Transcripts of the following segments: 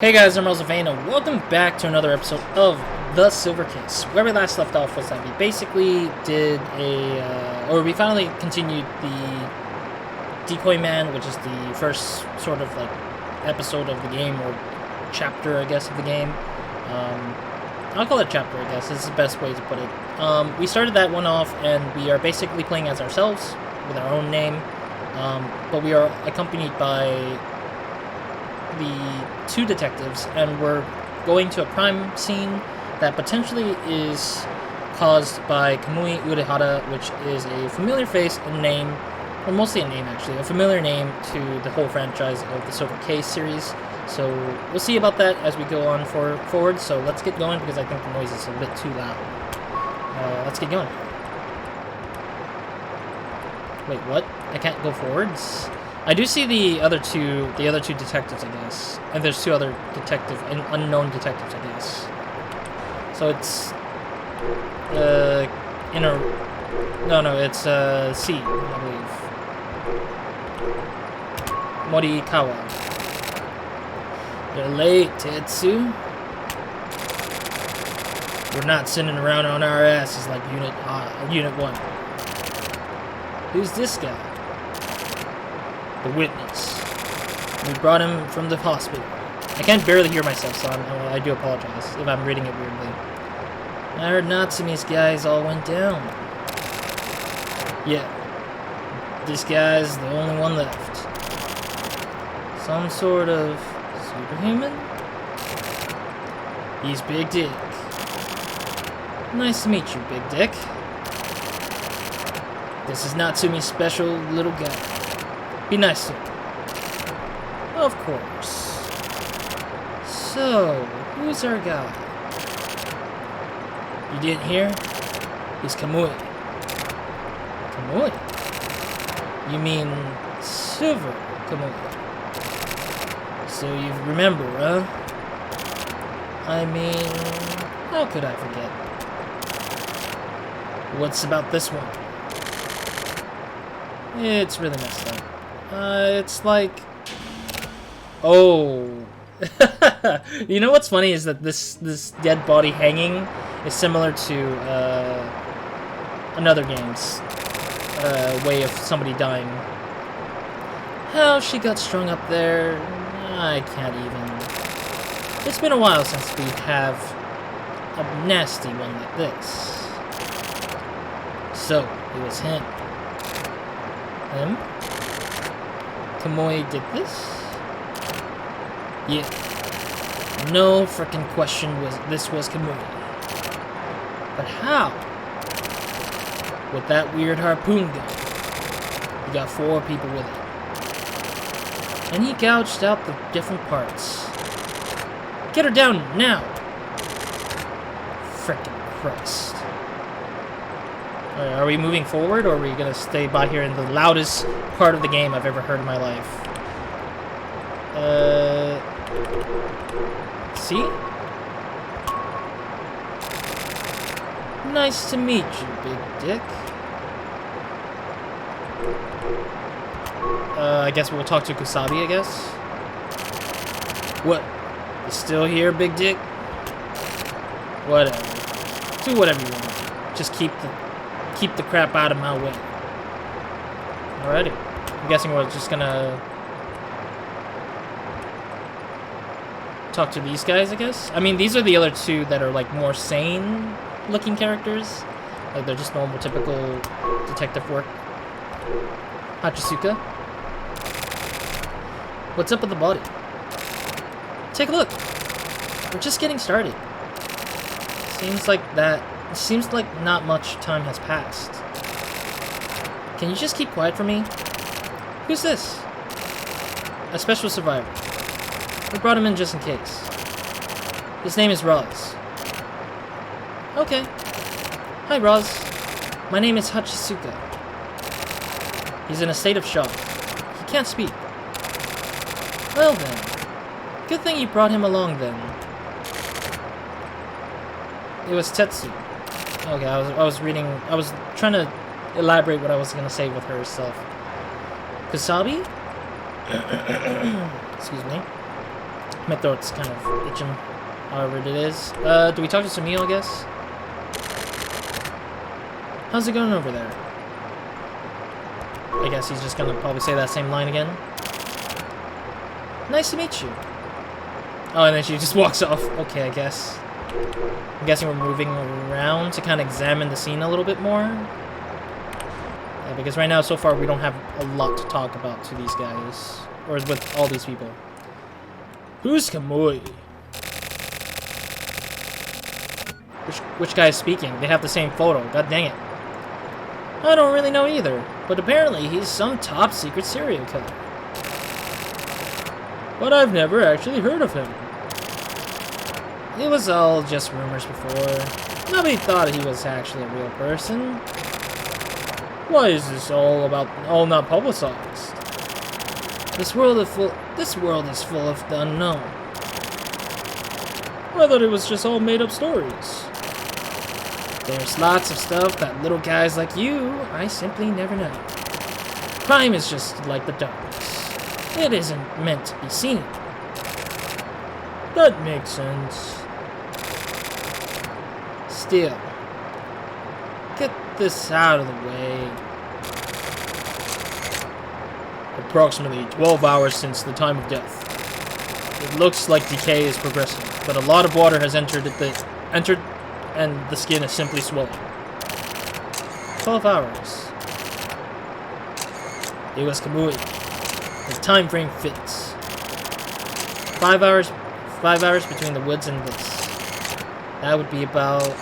Hey guys, I'm RozaldVane, and welcome back to another episode of The Silver Case. Where we last left off was that we basically did we finally continued the Decoy Man, which is the first sort of like episode of the game, or chapter, I guess, of the game. I'll call it chapter, I guess, is the best way to put it. We started that one off, and we are basically playing as ourselves, with our own name, but we are accompanied by the two detectives, and we're going to a crime scene that potentially is caused by Kamui Urehara, which is a familiar face and name, or mostly a name actually, a familiar name to the whole franchise of the Silver Case series. So we'll see about that as we go on forward. So let's get going, because I think the noise is a bit too loud. Let's get going. Wait, what? I can't go forwards? I do see the other two detectives, I guess. And there's two other unknown detectives, I guess. So it's, it's, C, I believe. Morikawa. You're late, Tetsu. We're not sitting around on our asses like Unit 1. Who's this guy? The witness. We brought him from the hospital. I can barely hear myself, so I do apologize if I'm reading it weirdly. I heard Natsumi's guys all went down. Yeah. This guy's the only one left. Some sort of superhuman? He's Big Dick. Nice to meet you, Big Dick. This is Natsumi's special little guy. Be nice to him. Of course. So, who's our guy? You didn't hear? He's Kamui. Kamui? You mean Silver Kamui? So you remember, huh? I mean, how could I forget? What's about this one? It's really messed up. It's like... Oh. You know what's funny is that this dead body hanging is similar to another game's way of somebody dying. How she got strung up there, I can't even... It's been a while since we have a nasty one like this. So, it was him. Him? Kamui did this? Yeah. No frickin' question this was Kamui. But how? With that weird harpoon gun. He got 4 people with it. And he gouged out the different parts. Get her down now! Frickin' Christ. Are we moving forward, or are we gonna stay by here in the loudest part of the game I've ever heard in my life? See? Nice to meet you, Big Dick. I guess we'll talk to Kusabi, I guess? What? You still here, Big Dick? Whatever. Do whatever you want. Just keep the crap out of my way. Alrighty. I'm guessing we're just gonna talk to these guys, I guess? I mean, these are the other two that are, like, more sane looking characters. Like, they're just normal, typical detective work. Hachisuka. What's up with the body? Take a look. We're just getting started. Seems like not much time has passed. Can you just keep quiet for me? Who's this? A special survivor. We brought him in just in case. His name is Roz. Okay. Hi, Roz. My name is Hachisuka. He's in a state of shock. He can't speak. Well then. Good thing you brought him along then. It was Tetsu. Okay, I was trying to elaborate what I was gonna say with her stuff. Kusabi? Excuse me. My throat's kind of itching, however it is. Do we talk to Sumio, I guess? How's it going over there? I guess he's just gonna probably say that same line again. Nice to meet you. Oh, and then she just walks off. Okay, I guess. I'm guessing we're moving around to kind of examine the scene a little bit more. Yeah, because right now, so far, we don't have a lot to talk about to these guys. Or with all these people. Who's Kamui? Which guy is speaking? They have the same photo. God dang it. I don't really know either, but apparently he's some top secret serial killer. But I've never actually heard of him. It was all just rumors before. Nobody thought he was actually a real person. Why is this all not publicized? This world is full of the unknown. I thought it was just all made up stories. There's lots of stuff that little guys like you, I simply never know. Crime is just like the darkness. It isn't meant to be seen. That makes sense. Still, get this out of the way. Approximately 12 hours since the time of death. It looks like decay is progressing, but a lot of water has entered and the skin is simply swelling. 12 hours. It was Kamui. The time frame fits. 5 hours between the woods and this. That would be about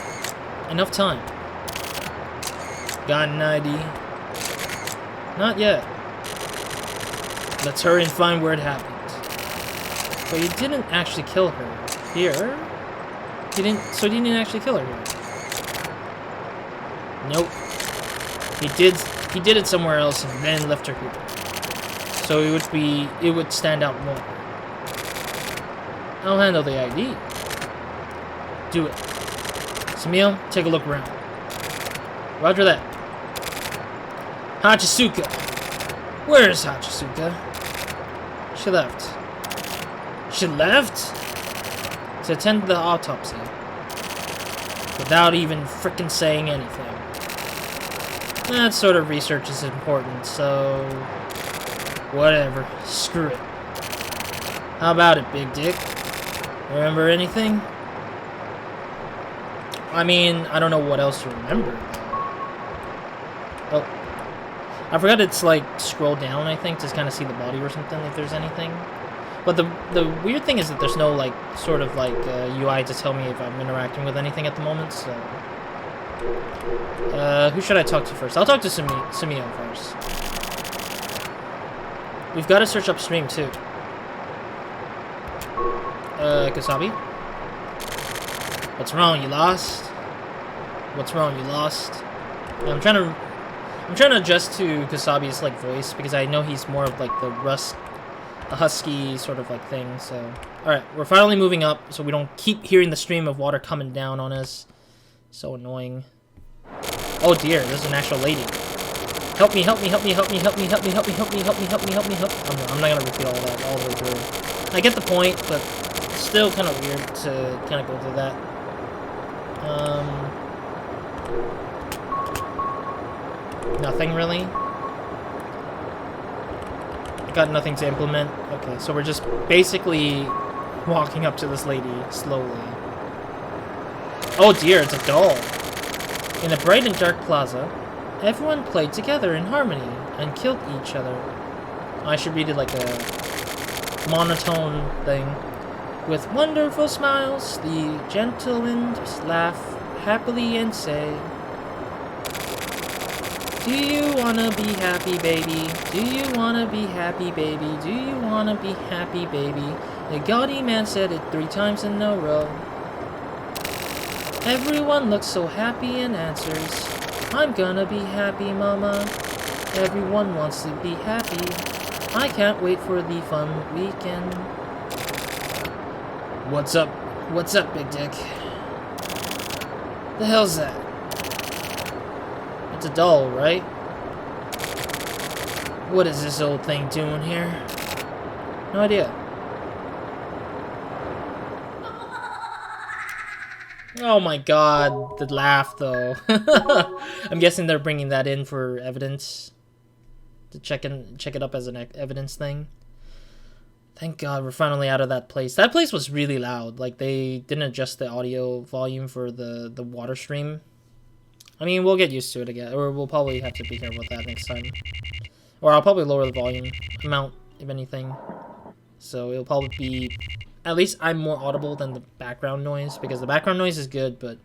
enough time. Got an ID? Not yet. Let's hurry and find where it happened. But you didn't actually kill her here. He didn't actually kill her here. Nope. He did it somewhere else and then left her here. So it would stand out more. I'll handle the ID. Do it. Sumio, take a look around. Roger that. Hachisuka. Where's Hachisuka? She left. She left? To attend the autopsy. Without even frickin' saying anything. That sort of research is important, so... whatever. Screw it. How about it, Big Dick? Remember anything? I mean, I don't know what else to remember. Oh. I forgot it's like scroll down, I think, to kind of see the body or something, if there's anything. But the weird thing is that there's no, like, sort of, like, UI to tell me if I'm interacting with anything at the moment, so... who should I talk to first? I'll talk to Sumio first. We've got to search upstream, too. Kotobi? What's wrong, you lost? What's wrong, you lost? Yeah, I'm trying to adjust to Kotobi's, like, voice, because I know he's more of, like, a husky sort of, like, thing, so... Alright, we're finally moving up, so we don't keep hearing the stream of water coming down on us. So annoying. Oh dear, there's an actual lady. Help me, help me, help me, help me, help me, help me, help me, help me, help me, help me, help me, help me. I'm not gonna repeat all that all the way through. I get the point, but it's still kind of weird to kind of go through that. Nothing really. Got nothing to implement. Okay, so we're just basically walking up to this lady slowly. Oh dear, it's a doll. In a bright and dark plaza, everyone played together in harmony and killed each other. I should read it like a monotone thing. With wonderful smiles, the gentlemen laugh happily and say, do you wanna be happy, baby? Do you wanna be happy, baby? Do you wanna be happy, baby? The gaudy man said it 3 times in a row. Everyone looks so happy and answers, I'm gonna be happy, mama. Everyone wants to be happy. I can't wait for the fun weekend. What's up? What's up, Big Dick? The hell's that? It's a doll, right? What is this old thing doing here? No idea. Oh my god, the laugh though. I'm guessing they're bringing that in for evidence. To check it up as an evidence thing. Thank God we're finally out of that place. That place was really loud. Like, they didn't adjust the audio volume for the water stream. I mean, we'll get used to it again. Or we'll probably have to be careful with that next time. Or I'll probably lower the volume amount, if anything. So it'll probably be... At least I'm more audible than the background noise. Because the background noise is good, but...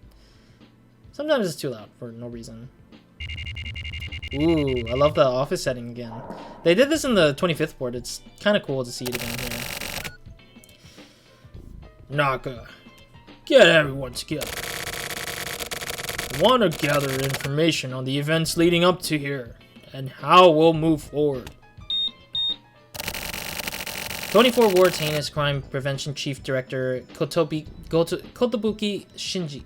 sometimes it's too loud for no reason. Ooh, I love the office setting again. They did this in the 25th board. It's kind of cool to see it again here. Naka, get everyone together. I want to gather information on the events leading up to here, and how we'll move forward. 24 Ward's Heinous Crime Prevention Chief Director Kotobi Shinji.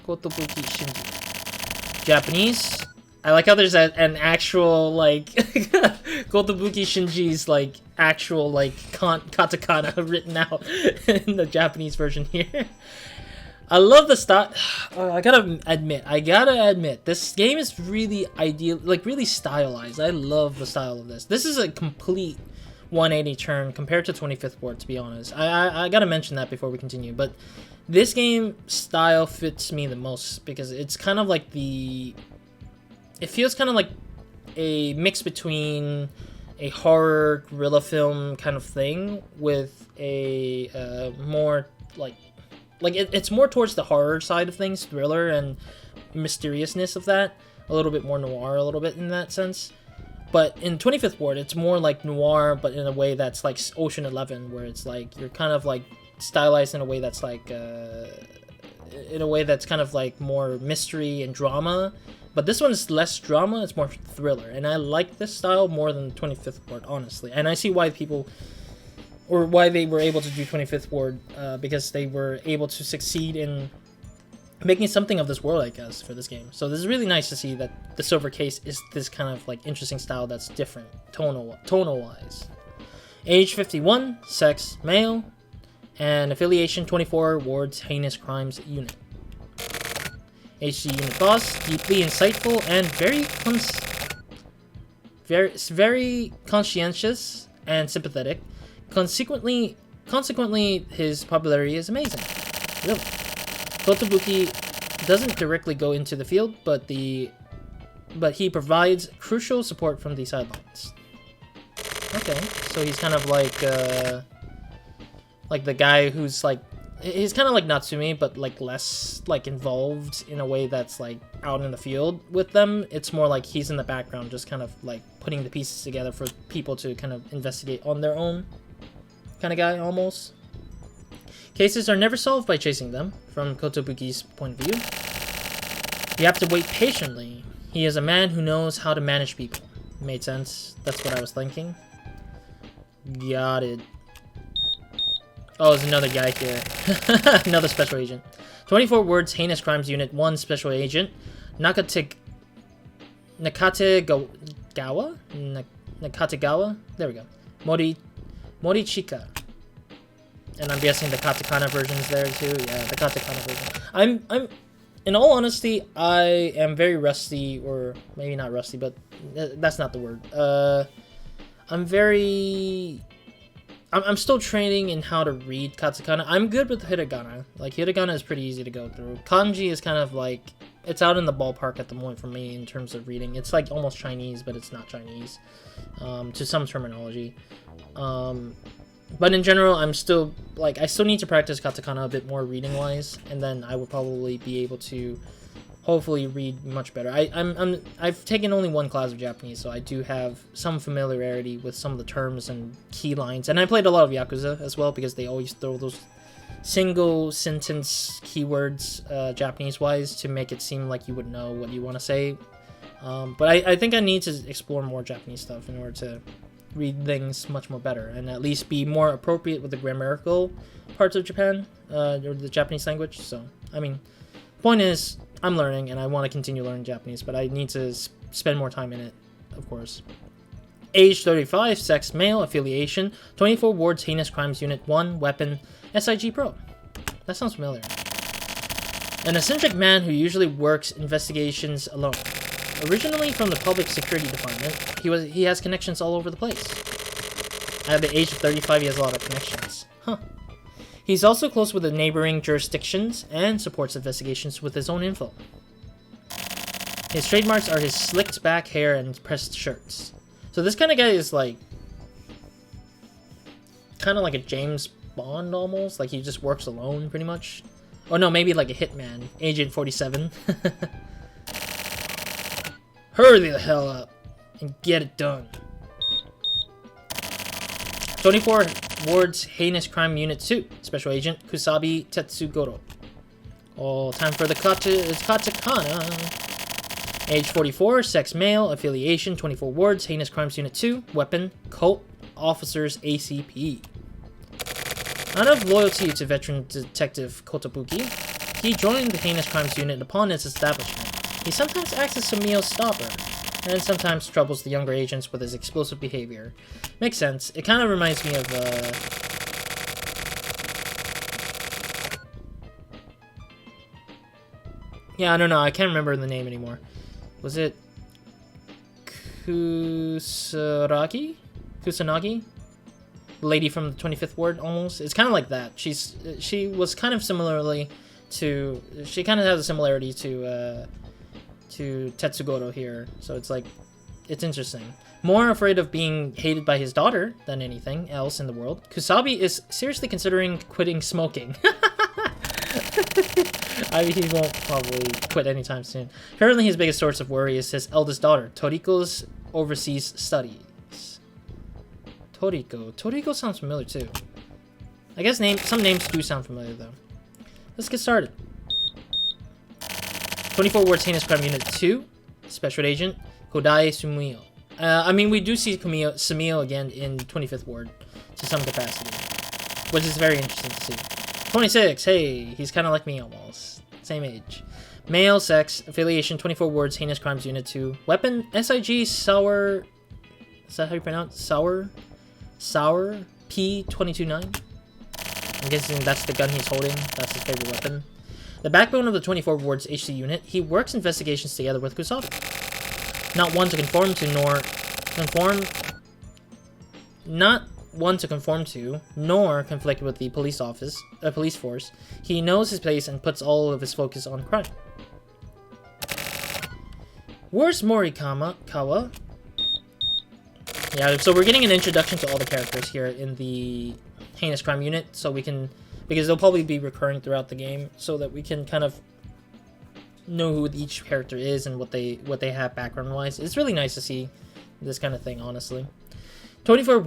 Kotobi Shinji. Japanese. I like how there's an actual, like, Kotobuki Shinji's, like, actual, like, katakana written out in the Japanese version here. I love the style. I gotta admit, this game is really ideal, like, really stylized. I love the style of this. This is a complete 180 turn compared to 25th Ward, to be honest. I gotta mention that before we continue, but this game style fits me the most because it's kind of like the... It feels kind of like a mix between a horror guerrilla film kind of thing with a more like it's more towards the horror side of things, thriller and mysteriousness of that, a little bit more noir, a little bit in that sense. But in 25th Ward, it's more like noir, but in a way that's like Ocean 11, where it's like you're kind of like stylized in a way that's like in a way that's kind of like more mystery and drama. But this one is less drama, it's more thriller. And I like this style more than 25th Ward, honestly. And I see why people, or why they were able to do 25th Ward, because they were able to succeed in making something of this world, I guess, for this game. So this is really nice to see that the Silver Case is this kind of like interesting style that's different, tonal-wise. Age 51, sex, male, and affiliation 24, Ward's Heinous Crimes Unit. HG unit boss, deeply insightful and very conscientious and sympathetic. Consequently, his popularity is amazing. Really. Kotobuki doesn't directly go into the field, but he provides crucial support from the sidelines. Okay, so he's kind of like the guy who's like. He's kind of like Natsumi, but like less like involved in a way that's like out in the field with them. It's more like he's in the background, just kind of like putting the pieces together for people to kind of investigate on their own kind of guy, almost. Cases are never solved by chasing them, from Kotobuki's point of view. You have to wait patiently. He is a man who knows how to manage people. Made sense. That's what I was thinking. Got it. Oh, there's another guy here. Another special agent. 24 Words, Heinous Crimes Unit 1 Special Agent. Nakatagawa? Nakatagawa? There we go. Morichika. And I'm guessing the katakana version's there too. Yeah, the katakana version. I'm in all honesty, I am very rusty, or maybe not rusty, but that's not the word. I'm still training in how to read katakana. I'm good with hiragana. Like, hiragana is pretty easy to go through. Kanji is kind of like, it's out in the ballpark at the moment for me in terms of reading. It's like almost Chinese, but it's not Chinese to some terminology. But in general, I'm still, like, I still need to practice katakana a bit more reading-wise, and then I would probably be able to hopefully read much better. I've taken only one class of Japanese, so I do have some familiarity with some of the terms and key lines. And I played a lot of Yakuza as well, because they always throw those single sentence keywords Japanese-wise to make it seem like you would know what you want to say. But I think I need to explore more Japanese stuff in order to read things much more better, and at least be more appropriate with the grammatical parts of Japan, or the Japanese language. So, I mean, point is, I'm learning, and I want to continue learning Japanese, but I need to spend more time in it, of course. Age 35, sex, male, affiliation, 24 Wards, Heinous Crimes Unit 1, weapon, SIG Pro. That sounds familiar. An eccentric man who usually works investigations alone. Originally from the public security department, he has connections all over the place. At the age of 35, he has a lot of connections. Huh. He's also close with the neighboring jurisdictions and supports investigations with his own info. His trademarks are his slicked back hair and pressed shirts. So this kind of guy is like... kind of like a James Bond almost. Like he just works alone pretty much. Oh no, maybe like a hitman. Agent 47. Hurry the hell up and get it done. 24 Ward's Heinous Crime Unit 2. Special Agent Kotobi Shinji. Oh, time for the katakana. Age 44, sex male, affiliation 24 Wards, Heinous Crimes Unit 2, weapon, cult, officers ACP. Out of loyalty to veteran detective Kotobuki, he joined the Heinous Crimes Unit upon its establishment. He sometimes acts as Sumio's stopper, and sometimes troubles the younger agents with his explosive behavior. Makes sense. It kind of reminds me of, yeah, I don't know. I can't remember the name anymore. Was it Kusanagi? The lady from the 25th Ward, almost. It's kind of like that. She was kind of similarly to... She kind of has a similarity to Tetsugoro here. So it's like... It's interesting. More afraid of being hated by his daughter than anything else in the world, Kusabi is seriously considering quitting smoking. I mean, he won't probably quit anytime soon. Currently, his biggest source of worry is his eldest daughter, Toriko's overseas studies. Toriko sounds familiar too. I guess some names do sound familiar though. Let's get started. 24 Ward's Heinous Crime Unit 2, Special Agent Kodai Sumio. I mean, we do see Sumio again in 25th Ward to some capacity, which is very interesting to see. 26, hey, he's kind of like me almost. Same age. Male, sex, affiliation, 24 Wards, Heinous Crimes Unit 2. Weapon, SIG Sour... Is that how you pronounce? Sour P229? I'm guessing that's the gun he's holding. That's his favorite weapon. The backbone of the 24 Wards HC unit, he works investigations together with Kusabi. Not one to conform to, nor conflict with the police force. He knows his place and puts all of his focus on crime. Where's Morikawa? Yeah, so we're getting an introduction to all the characters here in the Heinous Crime Unit, so we can, because they'll probably be recurring throughout the game, so that we can kind of know who each character is and what they have background-wise. It's really nice to see this kind of thing, honestly. 24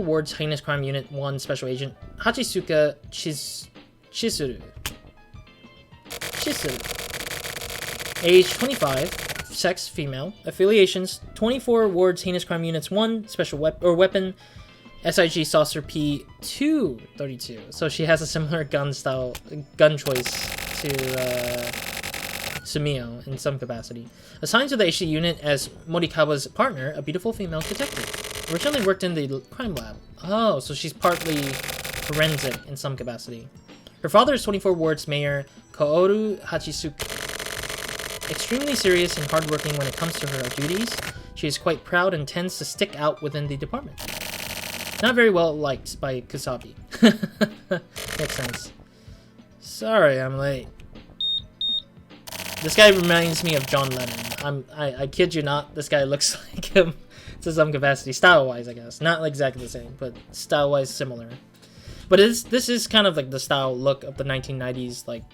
Wards Heinous Crime Unit 1 Special Agent Hachisuka Chisuru. Age 25. Sex female. Affiliations 24 Wards Heinous Crime Units 1 Special Weapon SIG Saucer P232. So she has a similar gun choice to Sumio in some capacity. Assigned to the HC unit as Morikawa's partner, a beautiful female detective. Originally worked in the crime lab. Oh, so she's partly forensic in some capacity. Her father is 24 Wards Mayor Kaoru Hachisuka. Extremely serious and hardworking when it comes to her duties, she is quite proud and tends to stick out within the department. Not very well liked by Kusabi. Makes sense. Sorry, I'm late. This guy reminds me of John Lennon. I kid you not, this guy looks like him to some capacity. Style-wise, I guess. Not exactly the same, but style-wise similar. But this is kind of like the style look of the 1990s, like,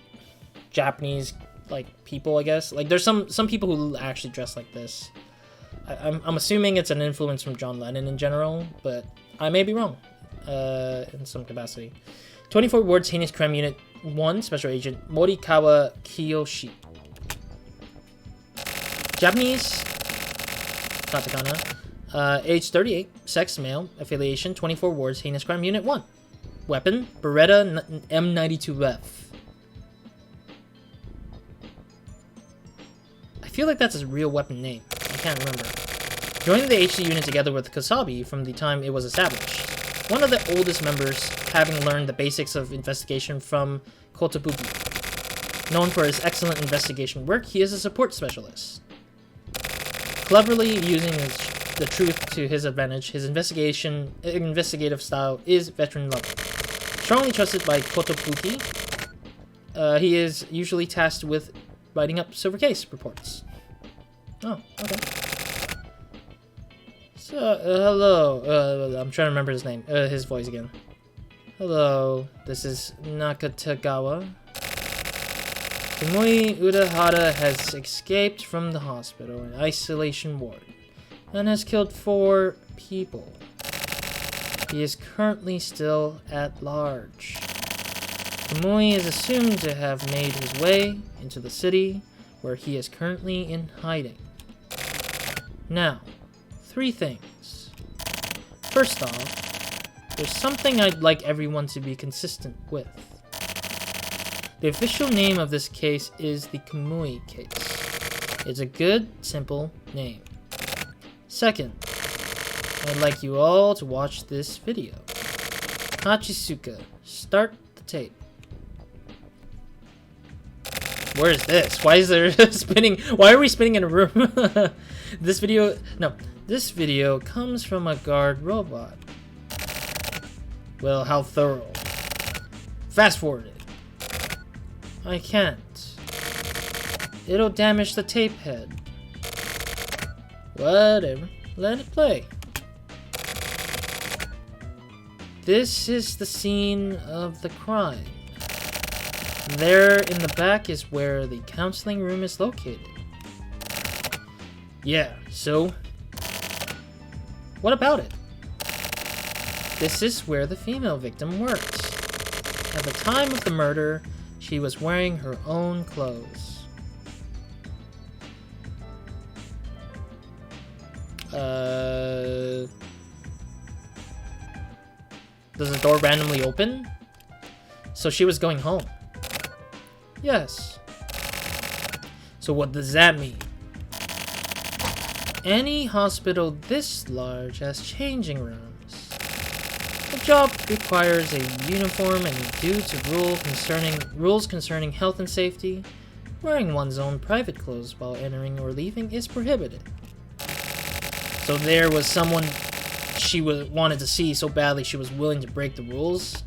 Japanese, like, people, I guess. Like, there's some people who actually dress like this. I'm assuming it's an influence from John Lennon in general, but I may be wrong in some capacity. 24 Wards Heinous Crime Unit 1 Special Agent Morikawa Kiyoshi. Japanese, katakana, age 38, sex male, affiliation 24 Wards Heinous Crime Unit 1. Weapon, Beretta M92F. I feel like that's his real weapon name. I can't remember. Joining the HC unit together with Kusabi from the time it was established. One of the oldest members, having learned the basics of investigation from Kotobuki. Known for his excellent investigation work, he is a support specialist. Cleverly using the truth to his advantage, his investigative style is veteran level. Strongly trusted by Kotobi, he is usually tasked with writing up silver case reports. Oh, okay. So, hello. I'm trying to remember his name. His voice again. Hello, this is Nakatagawa. Kamui Urahara has escaped from the hospital in isolation ward and has killed 4 people. He is currently still at large. Kamui is assumed to have made his way into the city, where he is currently in hiding. Now, 3 things. First off, there's something I'd like everyone to be consistent with. The official name of this case is the Kamui case. It's a good, simple name. Second, I'd like you all to watch this video. Hachisuka, start the tape. Where is this? Why is there spinning? Why are we spinning in a room? This video comes from a guard robot. Well, how thorough. Fast forward it. I can't. It'll damage the tape head. Whatever. Let it play. This is the scene of the crime. There in the back is where the counseling room is located. Yeah, so what about it? This is where the female victim works. At the time of the murder, she was wearing her own clothes. Does the door randomly open? So she was going home. Yes. So what does that mean? Any hospital this large has changing rooms. The job requires a uniform, and due to rules concerning health and safety, wearing one's own private clothes while entering or leaving is prohibited. So there was someone she wanted to see so badly she was willing to break the rules.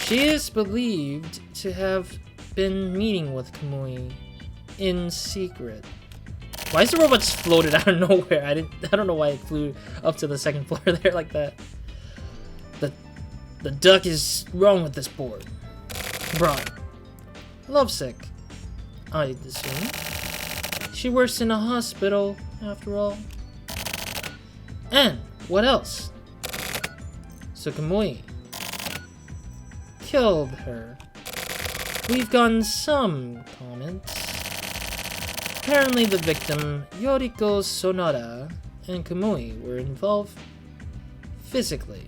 She is believed to have been meeting with Kamui in secret. Why is the robot just floated out of nowhere? I don't know why it flew up to the 2nd floor there like that. The duck is wrong with this board. Brian. Lovesick, I assume. She works in a hospital, after all. And what else? So Kamui killed her. We've gotten some comments. Apparently the victim, Yoriko Sonara, and Kamui were involved physically.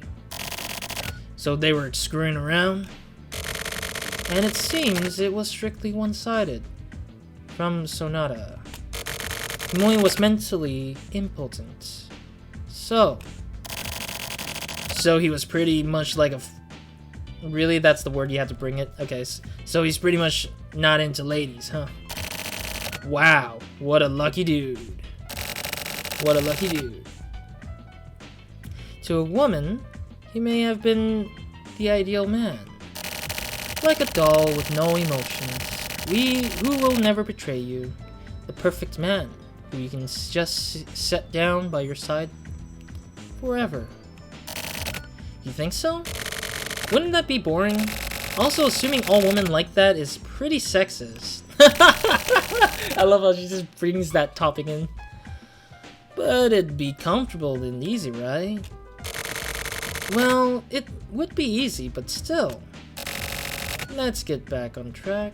So they were screwing around? And it seems it was strictly one-sided. From Sonara. Kamui was mentally impotent. So he was pretty much like a... Really? That's the word you had to bring it? Okay, so he's pretty much not into ladies, huh? Wow, what a lucky dude. What a lucky dude. To a woman, he may have been the ideal man. Like a doll with no emotions. Who will never betray you. The perfect man, who you can just set down by your side forever. You think so? Wouldn't that be boring? Also, assuming all women like that is pretty sexist. I love how she just brings that topic in. But it'd be comfortable and easy, right? Well, it would be easy, but still. Let's get back on track.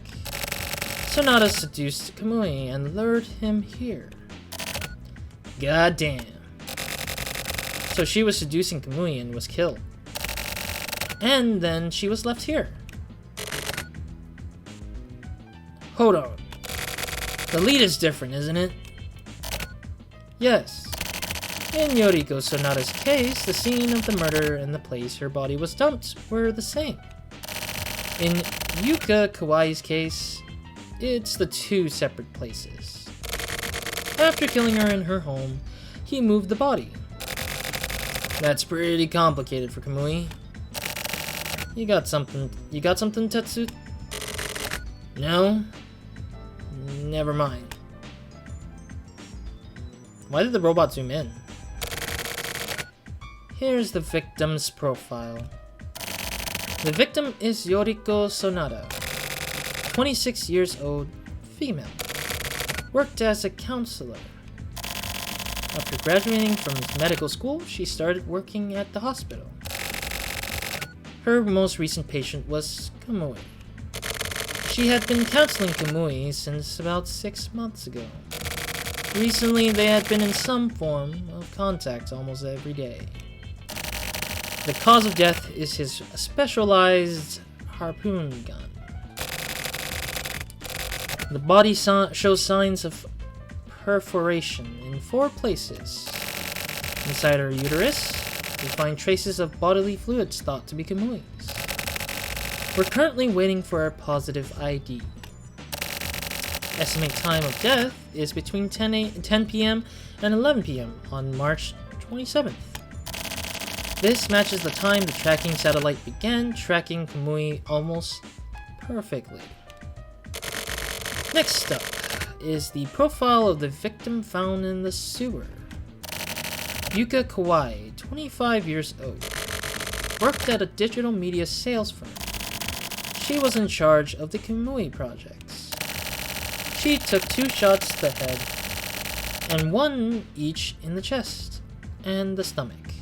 Sonata seduced Kamui and lured him here. Goddamn. So she was seducing Kamui and was killed. And then she was left here. Hold on. The lead is different, isn't it? Yes. In Yoriko Sonata's case, the scene of the murder and the place her body was dumped were the same. In Yuka Kawaii's case, it's the two separate places. After killing her in her home, he moved the body. That's pretty complicated for Kamui. You got something, Tetsu? No? Never mind. Why did the robot zoom in? Here's the victim's profile. The victim is Yoriko Sonata, 26 years old, female. Worked as a counselor. After graduating from medical school, she started working at the hospital. Her most recent patient was Kamui. She had been counseling Kamui since about 6 months ago. Recently, they had been in some form of contact almost every day. The cause of death is his specialized harpoon gun. The body shows signs of perforation in 4 places. Inside her uterus, we find traces of bodily fluids thought to be Kamui's. We're currently waiting for our positive ID. Estimated time of death is between 10 p.m. and 11 p.m. on March 27th. This matches the time the tracking satellite began tracking Kamui almost perfectly. Next up is the profile of the victim found in the sewer. Yuka Kawai, 25 years old, worked at a digital media sales firm. She was in charge of the Kamui projects. She took 2 shots to the head, and 1 each in the chest and the stomach,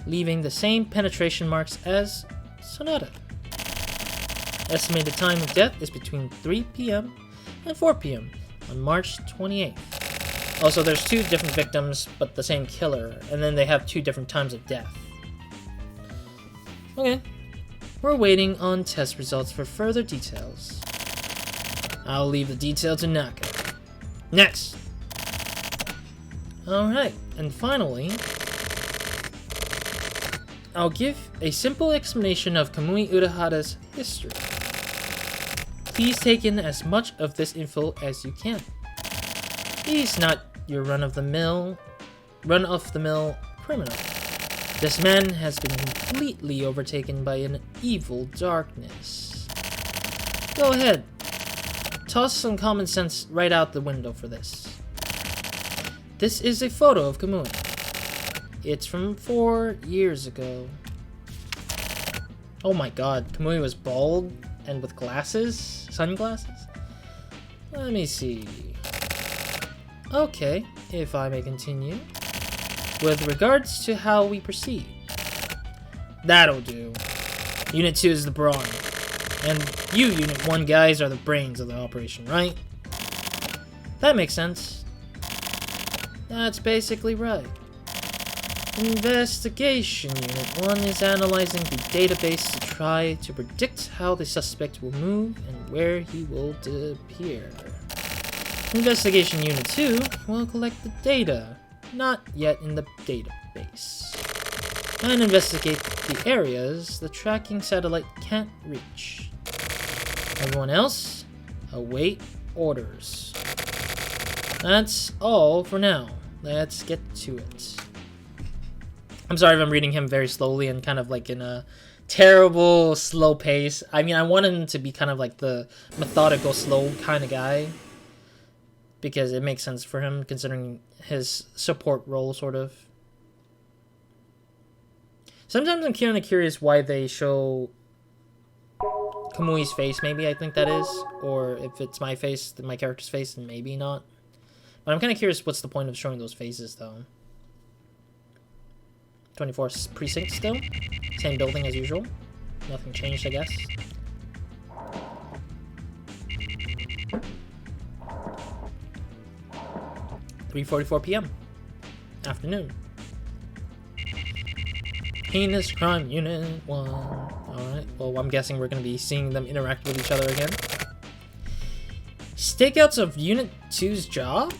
leaving the same penetration marks as Sonata. Estimated time of death is between 3 p.m. and 4 p.m. on March 28th. Also, there's 2 different victims, but the same killer, and then they have 2 different times of death. Okay. We're waiting on test results for further details. I'll leave the detail to Naka. Next! Alright, and finally, I'll give a simple explanation of Kamui Urahara's history. Please take in as much of this info as you can. He's not your run-of-the-mill criminal. This man has been completely overtaken by an evil darkness. Go ahead. Toss some common sense right out the window for this. This is a photo of Kamui. It's from 4 years ago. Oh my god, Kamui was bald and with glasses? Sunglasses? Let me see. Okay, if I may continue. With regards to how we proceed. That'll do. Unit 2 is the brawn. And you, Unit 1 guys, are the brains of the operation, right? That makes sense. That's basically right. Investigation Unit 1 is analyzing the database to try to predict how the suspect will move and where he will appear. Investigation Unit 2 will collect the data, not yet in the database, and investigate the areas the tracking satellite can't reach. Everyone else, await orders. That's all for now. Let's get to it. I'm sorry if I'm reading him very slowly and kind of like in a terrible slow pace. I mean, I want him to be kind of like the methodical, slow kind of guy, because it makes sense for him considering his support role, sort of. Sometimes I'm kind of curious why they show Kamui's face, maybe I think that is, or if it's my face, my character's face, then maybe not. But I'm kind of curious what's the point of showing those faces, though. 24th precinct still. Same building as usual. Nothing changed, I guess. (3:44 p.m. Afternoon. Heinous Crime Unit 1. Alright, well, I'm guessing we're going to be seeing them interact with each other again. Stakeouts of Unit 2's job?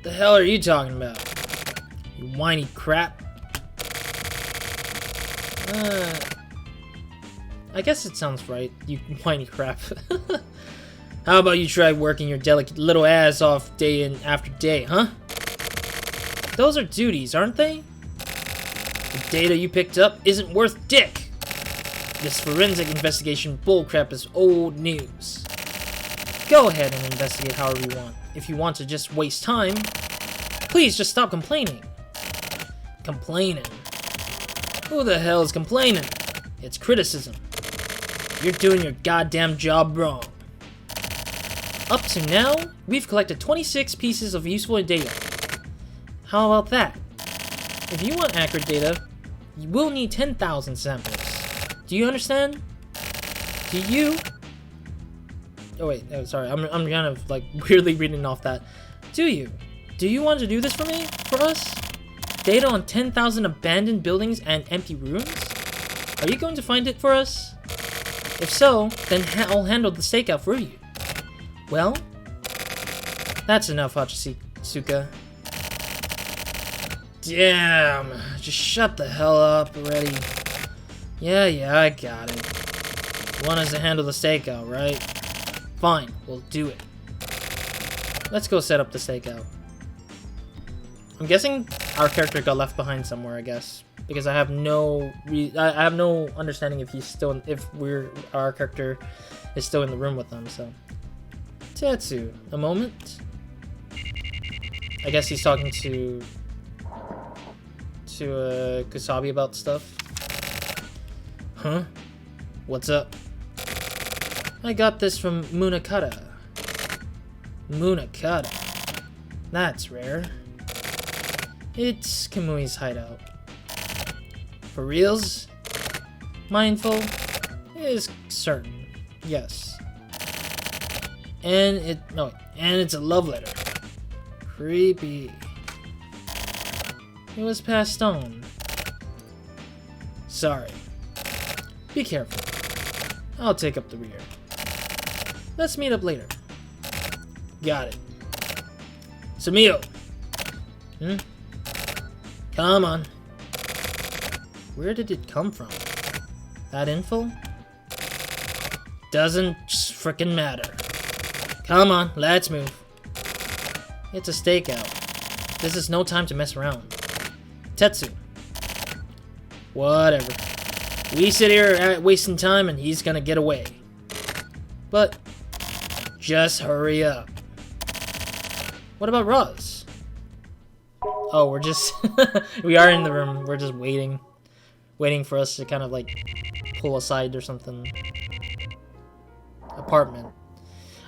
The hell are you talking about? You whiny crap. I guess it sounds right, you whiny crap. How about you try working your delicate little ass off day in after day, huh? Those are duties, aren't they? The data you picked up isn't worth dick. This forensic investigation bullcrap is old news. Go ahead and investigate however you want. If you want to just waste time, please just stop complaining. Complaining? Who the hell is complaining? It's criticism. You're doing your goddamn job wrong. Up to now, we've collected 26 pieces of useful data. How about that? If you want accurate data, you will need 10,000 samples. Do you understand? Do you? Oh wait, oh, sorry, I'm kind of like weirdly reading off that. Do you? Do you want to do this for me? For us? Data on 10,000 abandoned buildings and empty ruins? Are you going to find it for us? If so, then I'll handle the stakeout for you. Well, that's enough, Hachisuka. Damn, just shut the hell up already. Yeah, I got it. You want us to handle the stakeout, right? Fine, we'll do it. Let's go set up the stakeout. I'm guessing our character got left behind somewhere, I guess, because I have no understanding if he's still our character is still in the room with them. So, Tetsu, a moment. I guess he's talking to Kotobi about stuff. Huh? What's up? I got this from Munakata. Munakata? That's rare. It's Kamui's hideout. For reals? Mindful? Is certain. Yes. And it's a love letter. Creepy. It was passed on. Sorry. Be careful. I'll take up the rear. Let's meet up later. Got it. Sumio! Come on. Where did it come from? That info? Doesn't frickin' matter. Come on, let's move. It's a stakeout. This is no time to mess around. Tetsu. Whatever. We sit here wasting time and he's gonna get away. But just hurry up. What about Roz? Oh, we're just we are in the room. We're just waiting for us to kind of like pull aside or something. Apartment.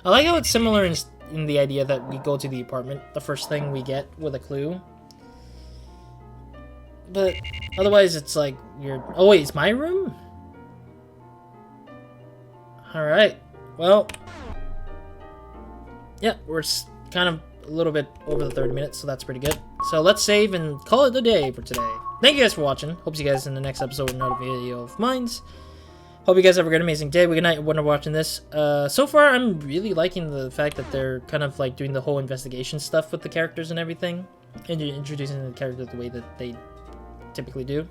I like how it's similar in the idea that we go to the apartment, the first thing we get with a clue. But otherwise it's like weird. Oh wait, it's my room? Alright. Well, yeah, we're kind of a little bit over the 30 minutes, so that's pretty good. So let's save and call it a day for today. Thank you guys for watching. Hope to see you guys in the next episode with another video of mine. Hope you guys have a great, amazing day. Good night when you're watching this. So far, I'm really liking the fact that they're kind of like doing the whole investigation stuff with the characters and everything, and introducing the characters the way that they typically do.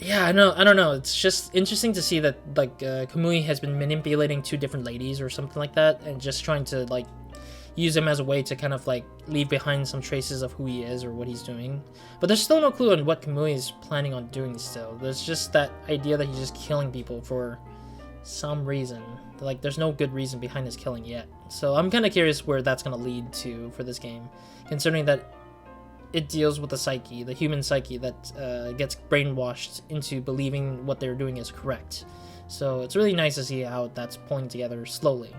Yeah, I don't know. It's just interesting to see that like Kamui has been manipulating two different ladies or something like that, and just trying to like use him as a way to kind of like leave behind some traces of who he is or what he's doing. But there's still no clue on what Kamui is planning on doing still. There's just that idea that he's just killing people for some reason. Like there's no good reason behind his killing yet. So I'm kind of curious where that's going to lead to for this game, considering that it deals with the psyche, the human psyche that gets brainwashed into believing what they're doing is correct. So it's really nice to see how that's pulling together slowly.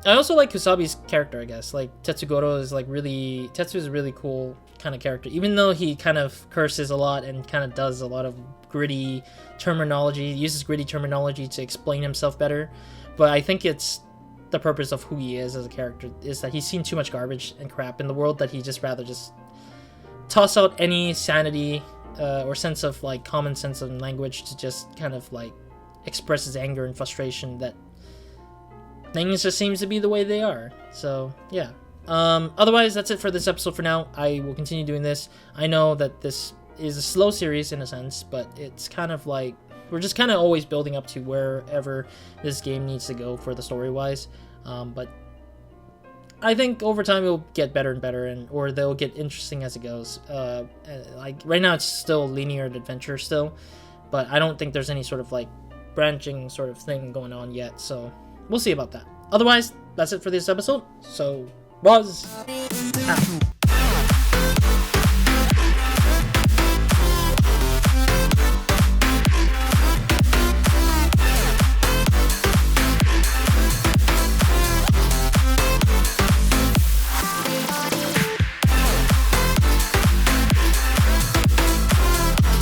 I also like Kusabi's character, I guess. Like, Tetsugoro is like really... Tetsu is a really cool kind of character. Even though he kind of curses a lot and kind of does a lot of gritty terminology, he uses gritty terminology to explain himself better. But I think it's the purpose of who he is as a character, is that he's seen too much garbage and crap in the world that he just rather just toss out any sanity or sense of like common sense of language to just kind of like express his anger and frustration that things just seems to be the way they are. So yeah, otherwise that's it for this episode for now. I will continue doing this. I know that this is a slow series in a sense, but it's kind of like we're just kind of always building up to wherever this game needs to go for the story-wise. But I think over time it'll get better and better, or they'll get interesting as it goes. Like right now it's still linear adventure still, but I don't think there's any sort of like branching sort of thing going on yet, so we'll see about that. Otherwise, that's it for this episode. So, Roz out.